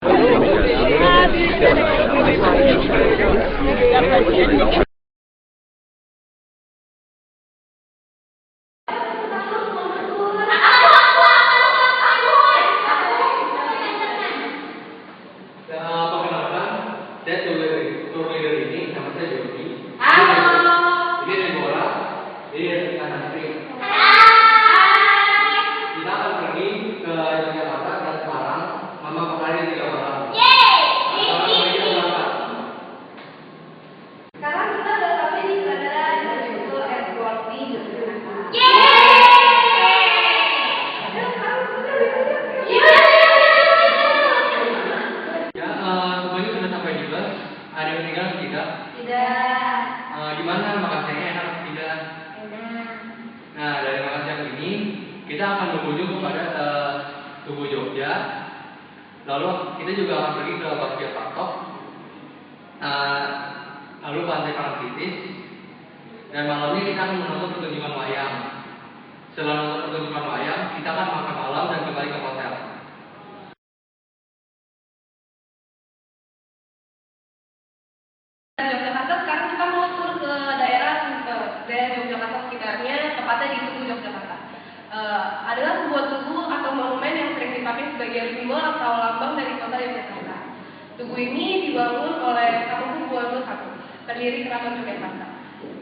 Perkenalkan, saya tour leader ini, nama saya Jody. Ini dari bola, ini dari Kanasri. Kita akan pergi ke Yogyakarta dan Semarang selama 4 hari dan 3 malam. Sekarang kita udah sampai di Bandara International Airport di Yogyakarta. Semuanya sudah sampai di bus. Ada yang tinggal tidak? Tidak. Gimana makan siangnya enak atau tidak? Enak. Nah, dari makan siang ini kita akan berkunjung kepada Tugu Jogja. Lalu kita juga akan pergi ke Bakpia Patok, lalu Pantai Parangtritis, dan malamnya kita akan menonton pertunjukan wayang. Setelah menonton pertunjukan wayang, kita akan makan malam dan kembali ke hotel. Yogyakarta, sekarang kita mau tur ke daerah Yogyakarta sekitarnya, tepatnya di Tugu Yogyakarta. Adalah sebuah tugu atau monumen yang sering dipakai sebagai simbol atau lambang dari kota Yogyakarta. Tugu ini dibangun oleh Kampung Buwono I, pendiri Keraton Yogyakarta.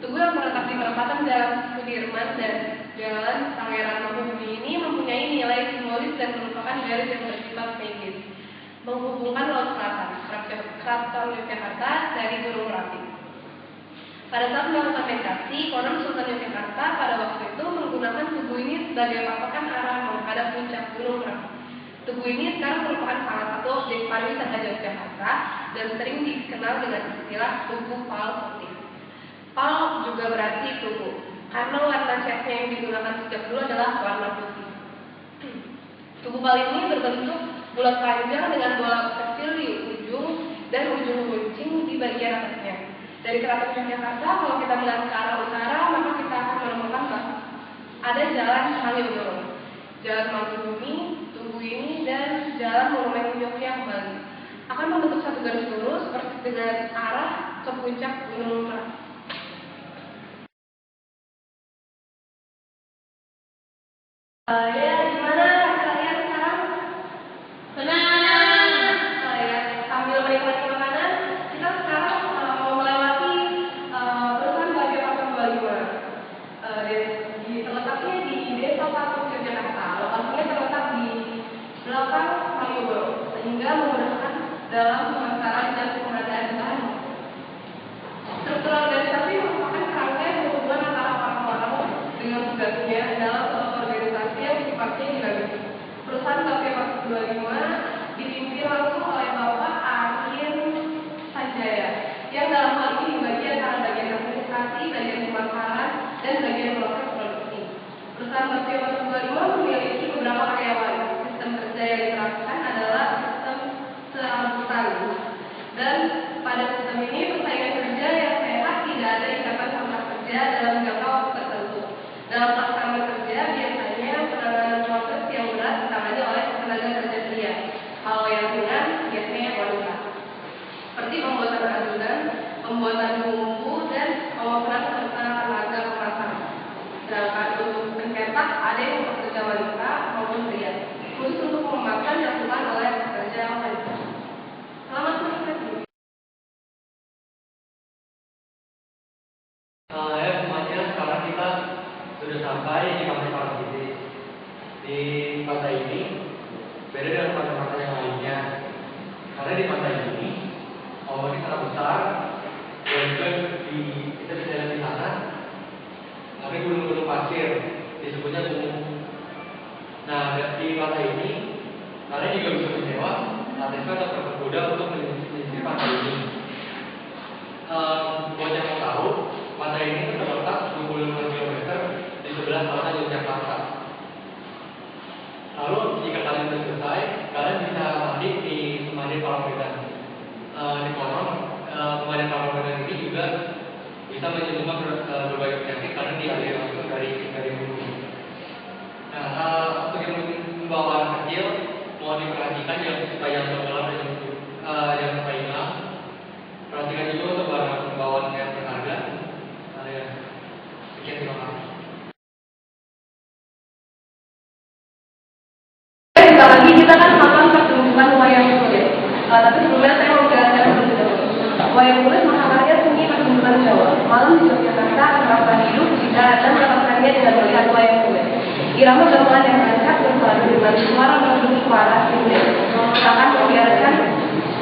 Tugu yang terletak di perempatan Jalan Sudirman dan Jalan Pangeran Mangkubumi ini mempunyai nilai simbolis dan merupakan garis yang bersifat strategis, menghubungkan Laut Selatan, Keraton Yogyakarta dari Gunung Merapi. Pada saat melakukan meditasi, konon Sultan Yogyakarta pada waktu itu menggunakan tugu ini sebagai patokan arah menghadap puncak Gunung Merapi. Tugu ini sekarang merupakan salah satu objek pariwisata Yogyakarta dan sering dikenal dengan istilah Tugu Pal Putih. Pal juga berarti tugu, karena warna catnya yang digunakan sejak dulu adalah warna putih. Tugu pal ini berbentuk bulat panjang dengan bola kecil di ujung dan ujung runcing di bagian atasnya. Dari Keraton Yogyakarta, kalau kita melihat ke arah utara, maka kita akan menemukan bahwa ada Jalan Malioboro, Jalan Mangkubumi, Tugu ini, dan Jalan Monumen Yogyakarta Bali akan membentuk satu garis lurus dengan arah ke puncak Gunung Merapi. Ya, gimana kalian sekarang? Senang. Ya, sambil menikmati makanan, kita sekarang mau melewati perusahaan Bakpia Patok 25. Terletaknya di Desa Patok Yogyakarta. Lokasinya terletak di belakang Malioboro, sehingga memudahkan dalam pemasaran dan pengadaan bahan. Struktur organisasi merupakan kerangka hubungan antara orang-orang dengan tugasnya dalam organisasi yang sifatnya dinamis. Perusahaan Bakpia Patok 25 dipimpin langsung oleh Bapak Arin Sanjaya, yang dalam hal ini dibagi antara bagian administrasi, bagian pemasaran, dan bagian proses produksi. Perusahaan Bakpia Patok 25 memiliki beberapa karyawan. Sistem kerja yang diterapkan adalah sistem seangkutan, dan pada sistem ini persaingan kerja yang sehat, tidak ada ikatan kontrak kerja dalam jangka waktu tertentu. Dalam pelaksanaan kerja, biasanya penanganan proses yang berat ditangani oleh tenaga kerja pria. Kalau yang ringan, biasanya wanita. Seperti pembuatan adonan, pembuatan bumbu, dan pemasaran serta tenaga pemasaran. Sedangkan untuk pencetak, ada yang pekerja wanita maupun pria. Khusus untuk pemakan dilakukan oleh pekerja wanita. Selamat menikmati. Ya semuanya, sekarang kita sudah sampai di Pantai Parangtritis. Di pantai ini beda dengan pantai-pantai yang lainnya, karena di pantai ini ombaknya sangat besar dan juga kita bisa lihat di sana ada gunung-gunung pasir, disebutnya gunung. Nah, di pantai ini kalian juga bisa menyewa ATV atau berkuda untuk menyisir pantai ini. Buat yang mau tahu, pantai ini terletak 25 km di sebelah selatan Yogyakarta. Lalu jika kalian sudah selesai, kalian bisa mandi di Pemandian Parangtritis. Di konon Pemandian Parangtritis ini juga bisa menyembuhkan berbagai penyakit karena dialiri langsung dari gunung. Nah, untuk yang membawa anak kecil, mau diperhatikan yang supaya yang gelap dan yang supaya hilang. Perhatikan juga untuk barang bawaan yang berharga. Ya. Sekian, terima kasih. Bentar lagi kita kan akan pertunjukan wayang kulit. Tapi sebelumnya saya mau jelaskan terlebih dahulu. Wayang kulit makakarya seni pertunjukan Jawa. Malam di Yogyakarta akan merasa hidup jika Anda mendapatkannya dengan melihat wayang kulit. Irama gamelan yang rancak berpadu dengan suara merdu suara sinden akan membiarkan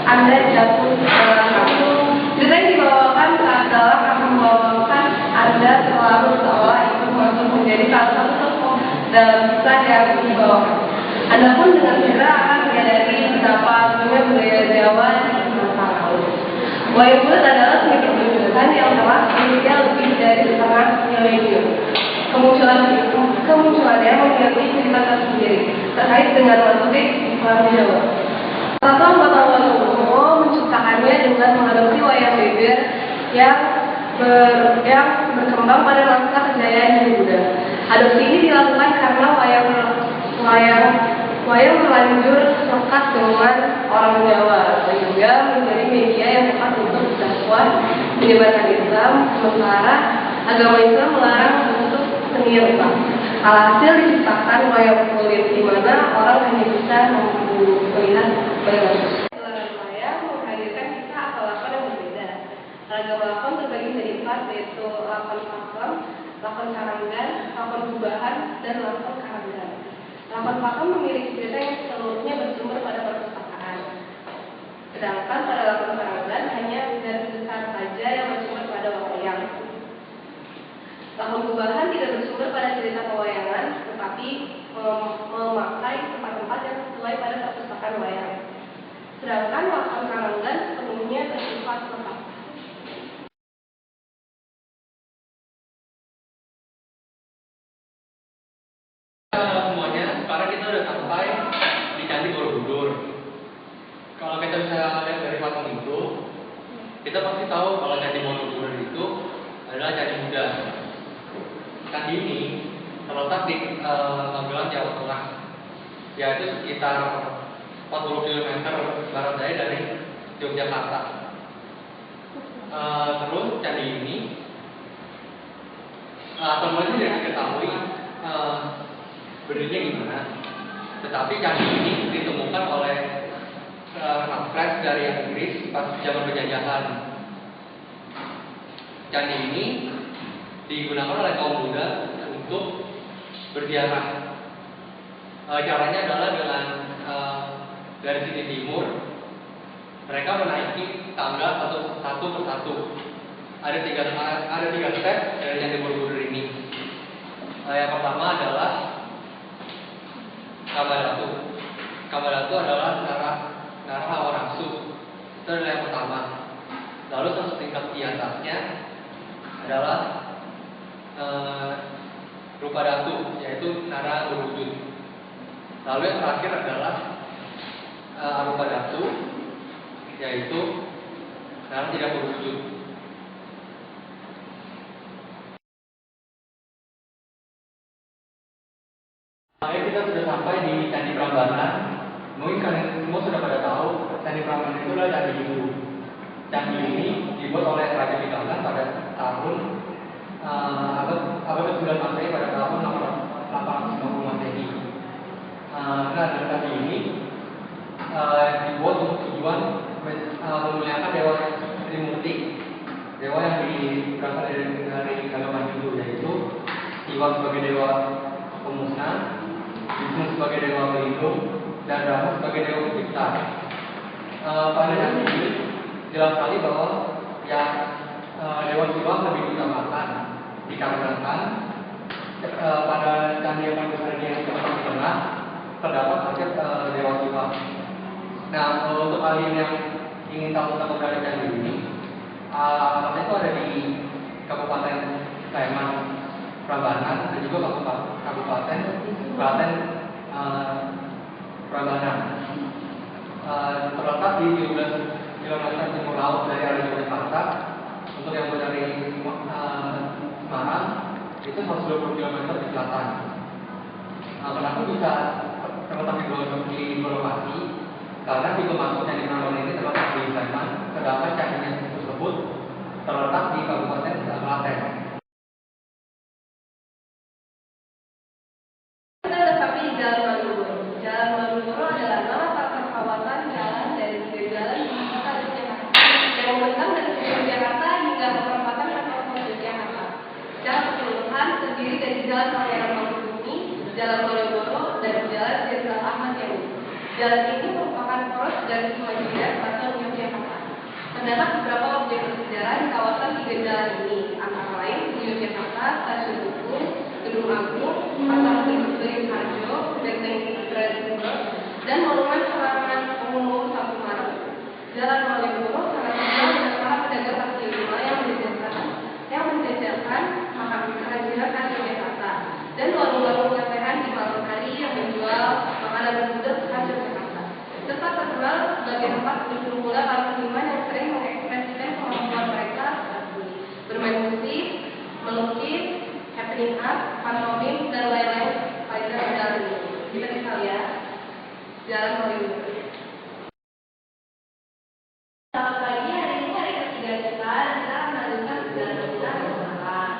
Anda jatuh kampung. Cerita yang dibawakan adalah akan membawakan Anda selalu seolah itu masuk menjadi salah satu tokoh dalam kisah yang dibawakan. Anda pun dengan segera akan menyadari betapa agungnya budaya Jawa di masa lalu. Wayang kulit adalah seni pertunjukan yang telah berusia lebih dari setengah milenium. Kemunculannya memiliki cerita tersendiri terkait dengan motif Islam Jawa. Satu anggota Wonogromo menciptakannya dengan mengadopsi wayang beber yang berkembang pada masa kejayaan Hindu Buddha. Adopsi ini dilakukan karena wayang terlanjur lekat dengan orang Jawa sehingga menjadi media yang tepat untuk dakwah menyebarkan Islam, sementara agama Islam melarang untuk seni rupa. Alhasil diciptakan wayang kulit di mana orang hanya bisa melihat wayang. Gelaran wayang menghadirkan kisah atau lakon yang berbeda. Ragam lakon terbagi menjadi 4, yaitu lakon pakem, lakon sarangan, lakon gubahan, dan lakon karangan. Lakon pakem memiliki cerita yang seluruhnya bersumber pada perpustakaan. Sedangkan pada lakon sarangan hanya garis besar saja yang bersumber pada wayang. Lakon gubahan tidak bersumber pada cerita pewayangan, tetapi memakai tempat-tempat yang sesuai pada perpustakaan wayang. Sedangkan lakon karangan sepenuhnya bersifat lengkap. Semuanya, sekarang kita udah sampai di Candi Borobudur. Kalau kita bisa lihat dari patung itu, kita pasti tahu kalau Candi Borobudur itu adalah candi Buddha. Candi ini terletak di Magelang, Jawa Tengah, yaitu sekitar 40 km barat daya dari Yogyakarta. Terus candi ini semuanya tidak diketahui berdirinya gimana, tetapi candi ini ditemukan oleh Raffles dari Inggris pas zaman penjajahan. Candi ini digunakan oleh kaum Buddha untuk berziarah. Caranya adalah dengan dari sisi timur mereka menaiki tangga satu persatu. Ada tiga step dari Candi Borobudur ini. Yang pertama adalah Kamadatu. Kamadatu adalah Nara Hawaraksu. Itu adalah yang pertama. Lalu satu tingkat di atasnya adalah Rupa Datu, yaitu Nara Berwujud. Lalu yang terakhir adalah Arupa Datu, yaitu Nara Tidak Berwujud. Akhirnya kita sudah sampai di Candi Prambanan. Mungkin kalian semua sudah pada tahu Candi Prambanan itu adalah candi Hindu. Candi ini dibuat oleh Raja Pitagan pada tahun abad ke-9 Masehi, pada tahun 850 Masehi. Nah, candi ini dibuat untuk tujuan memuliakan Dewa Trimurti, dewa yang berasal dari agama Hindu, yaitu Siwa sebagai dewa pemusnah, Wisnu sebagai dewa pelindung, dan Brahma sebagai dewa pencipta. Pada candi ini jelas sekali bahwa yang dewa Siwa lebih diutamakan, dikarenakan pada candi yang paling besar yang terletak di tengah terdapat saja dewa Siwa. Nah, untuk kalian yang ingin tahu tentang keberadaan candi ini, tempatnya itu ada di Kabupaten Sleman, Prambanan, dan juga Kabupaten Klaten, Prambanan. Terletak di 17 km timur laut dari area Yogyakarta. Untuk yang dari Semarang itu 120 km di selatan. Kenapa bisa terletak di dua lokasi? Karena pintu masuk yang dikenal ini terletak di Sleman, sedangkan candi tersebut terletak di Kabupaten Klaten. Kita udah sampai di Jalan Malioboro. Jalan Malioboro adalah nama satu kawasan jalan dari tiga jalan di kota Yogyakarta yang membentang dari Yogyakarta hingga ke perempatan Fatmawati Yogyakarta. Secara keseluruhan terdiri dari Jalan Pangeran Mangkubumi, Jalan Malioboro, dan Jalan Jenderal Ahmad Yani. Jalan ini merupakan poros dari Kemajuan Keraton Yogyakarta. Terdapat beberapa objek bersejarah di kawasan tiga jalan ini, antara lain di Yogyakarta, Stasiun Tugu, Gedung Agung, Pasar Beringharjo, Benteng Brandenburg, dan Monumen Serangan Umum 1 Maret. Jalan Malioboro sangat terkenal dengan para pedagang kaki lima yang menjajakan kerajinan khas Yogyakarta dan warung-warung nyatehan di malam hari yang menjual makanan gudeg khas Yogyakarta, serta terkenal sebagai tempat berkumpulnya para seniman yang sering mengekspresikan kemampuan mereka seperti bermain musik, melukis, happening art, pantomim, dan lain-lain pada jalan ini. Kita bisa lihat Jalan Malioboro. Selamat pagi, hari ini hari ketiga kita dan kita akan melanjutkan perjalanan kita ke Semarang.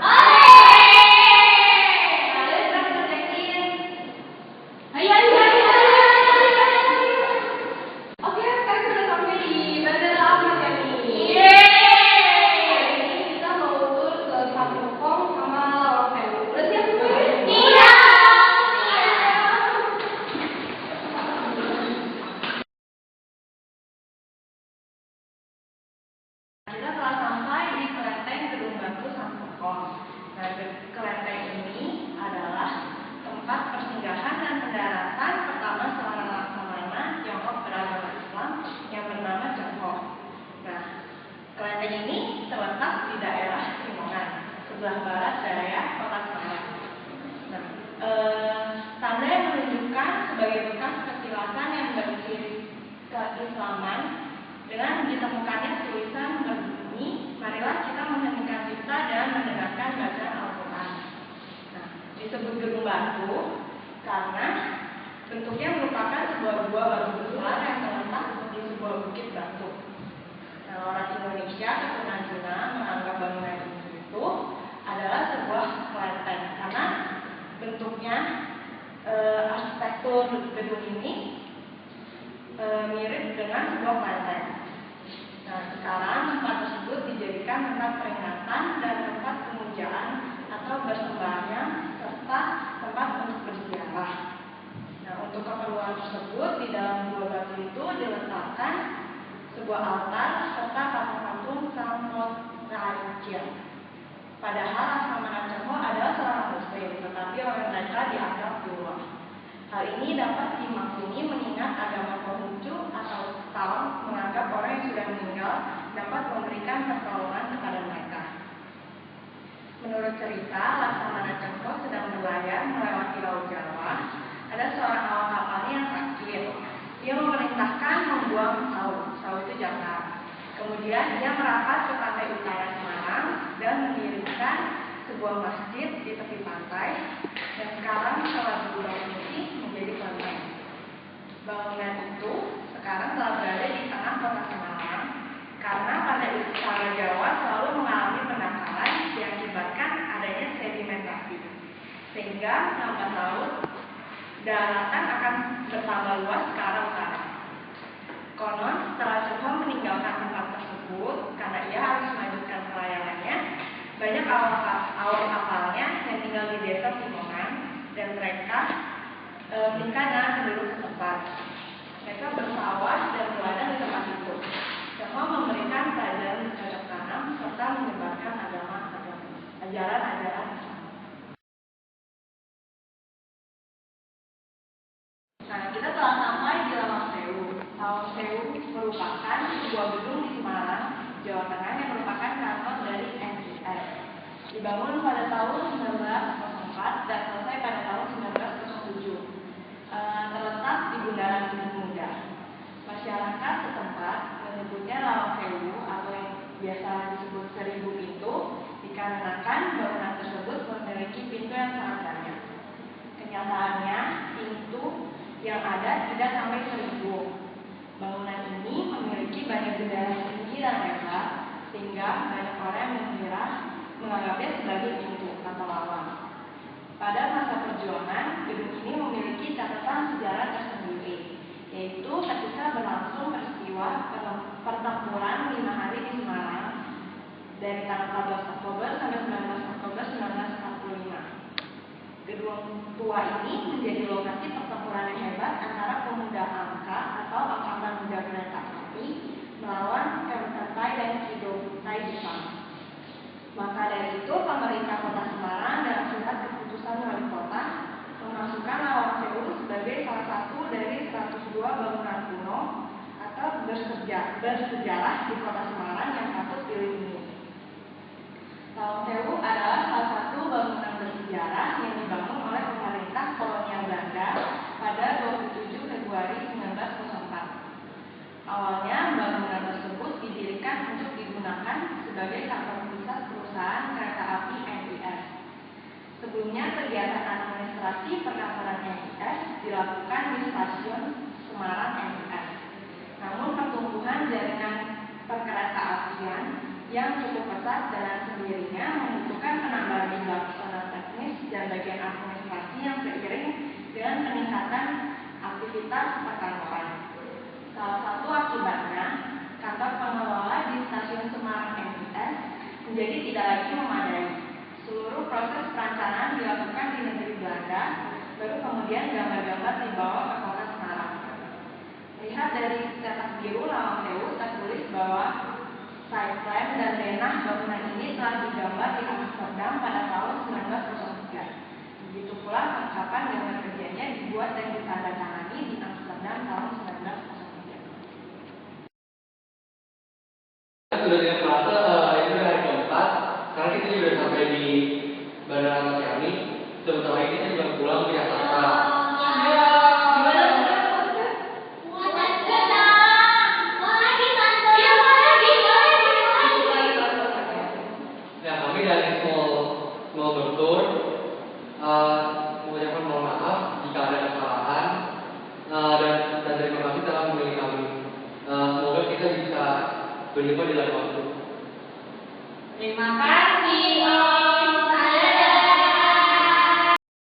Kalian sudah bisa check-in? Ayo. Oke, sekarang sudah sampai di Bandara Ahmad Yani. Hari ini kita mau tur ke Sarpong sama Lawang Sewu. Udah siap semua? Iya. Kita telah sampai di kelenteng Gedung Batu Sarpong. Nah, kelenteng ini adalah tempat persinggahan dan pendaratan pertama seorang laksamana Tiongkok beragama Islam yang bernama Cheng Ho. Nah, kelenteng ini terletak di daerah Simongan, sebelah barat daya kota Semarang. Nah, tanda yang menunjukkan sebagai bekas kesilakan yang berciri keislaman dengan ditemukannya tulisan berbunyi, marilah kita mengheningkan cipta dan mendengarkan bacaan Al-Quran. Nah, disebut gedung batu karena bentuknya merupakan sebuah gua batu besar yang terletak di sebuah bukit batu. Nah, orang Indonesia keturunan Cina menganggap bangunan itu adalah sebuah kelenteng karena bentuknya arsitektur gedung ini mirip dengan sebuah kelenteng. Nah, sekarang tempat tersebut dijadikan tempat peringatan dan tempat pemujaan atau bersembahyang serta tempat untuk berziarah. Nah, untuk keperluan tersebut di dalam gua batu itu diletakkan sebuah altar serta patung-patung Samodra. Padahal Laksamana Cheng Ho adalah seorang muslim, tetapi oleh mereka dianggap dewa. Hal ini dapat dimaklumi mengingat agama Konghucu atau Tao menganggap orang yang sudah meninggal dapat memberikan pertolongan kepada mereka. Menurut cerita, Laksamana Cheng Ho sedang berlayar melewati Laut Jawa. Ada seorang awak kapalnya yang sakit. Dia memerintahkan membuang saw itu jangkar. Kemudian dia merapat ke pantai utara Semarang dan mendirikan sebuah masjid di tepi pantai. Dan sekarang telah berubah fungsi menjadi kelenteng. Bangunan itu sekarang telah berada di tengah kota Semarang karena pantai utara Jawa selalu mengalami pendangkalan diakibatkan adanya sedimentasi, sehingga lambat laut daratan akan bertambah luas ke arah utara. Konon setelah Cheng Ho meninggalkan tempat tersebut karena ia harus melanjutkan pelayanannya, banyak awak kapalnya yang tinggal di desa Simongan dan mereka menikah dengan penduduk setempat. Mereka bersawah dan berladang di tempat itu. Cheng Ho memberikan pelajaran cocok tanam serta menyebarkan ajaran-ajaran Islam. Nah, kita telah sampai di Lawang Sewu. Lawang Sewu merupakan sebuah gedung di Semarang, Jawa Tengah yang merupakan kantor dari NIS. Dibangun pada tahun 1904 dan selesai pada tahun 1907. Terletak di bundaran Gunung Muda. Masyarakat setempat menyebutnya Lawang Sewu atau yang biasa disebut 1000 pintu dikarenakan bangunan tersebut memiliki pintu yang sangat banyak. Kenyataannya pintu yang ada tidak sampai 1000. Bangunan ini memiliki banyak bendera tinggi dan lebar, sehingga banyak orang yang menganggapnya sebagai pintu atau lawang. Pada masa perjuangan, gedung ini memiliki catatan sejarah tersendiri, yaitu ketika berlangsung peristiwa pertempuran 5 hari di Semarang dari tanggal 14 Oktober sampai 19 Oktober 1945. Gedung tua ini menjadi lokasi pertempuran yang hebat antara pemuda Angka atau Angkatan Muda Kereta Api melawan Kempetai dan Kidotai Jepang. Maka dari itu, pemerintah Kota Semarang dalam surat keputusan wali kota memasukkan Lawang Sewu sebagai salah satu dari 102 bangunan kuno atau bersejarah di Kota Semarang yang patut dilindungi. Lawang Sewu adalah salah satu bangunan bersejarah yang dibangun oleh pemerintah kolonial Belanda pada 27 Februari 1904. Awalnya bangunan tersebut didirikan untuk digunakan sebagai kantor pusat perusahaan kereta api NIS. Sebelumnya kegiatan administrasi perkantoran NIS dilakukan di stasiun Semarang NIS. Namun pertumbuhan jaringan perkereta-apian yang cukup pesat dengan sendirinya membutuhkan penambahan jumlah personel teknis dan bagian administrasi yang seiring dengan peningkatan aktivitas perkantoran. Salah satu akibatnya, kantor pengelola di stasiun Semarang NIS menjadi tidak lagi memadai. Seluruh proses perencanaan dilakukan di negeri Belanda, baru kemudian gambar-gambar dibawa ke kota Semarang. Lihat dari cetak biru Lawang Sewu tertulis bahwa side plan dan denah bangunan ini telah digambar di Amsterdam pada tahun 1903. Begitu pula kelengkapan dengan kerjanya dibuat dan ditandatangani di Amsterdam tahun 1903. Sudah dengan Prata, itu hari keempat. Sekarang kita juga sampai di Bandara Ahmad Yani. Sebentar lagi kita juga pulang ke Jakarta. Ya, kami dari Small Bertur mengucapkan mohon maaf jika ada kesalahan dan terima kasih telah memilih kami. Semoga kita bisa berjumpa di lain waktu. Terima kasih.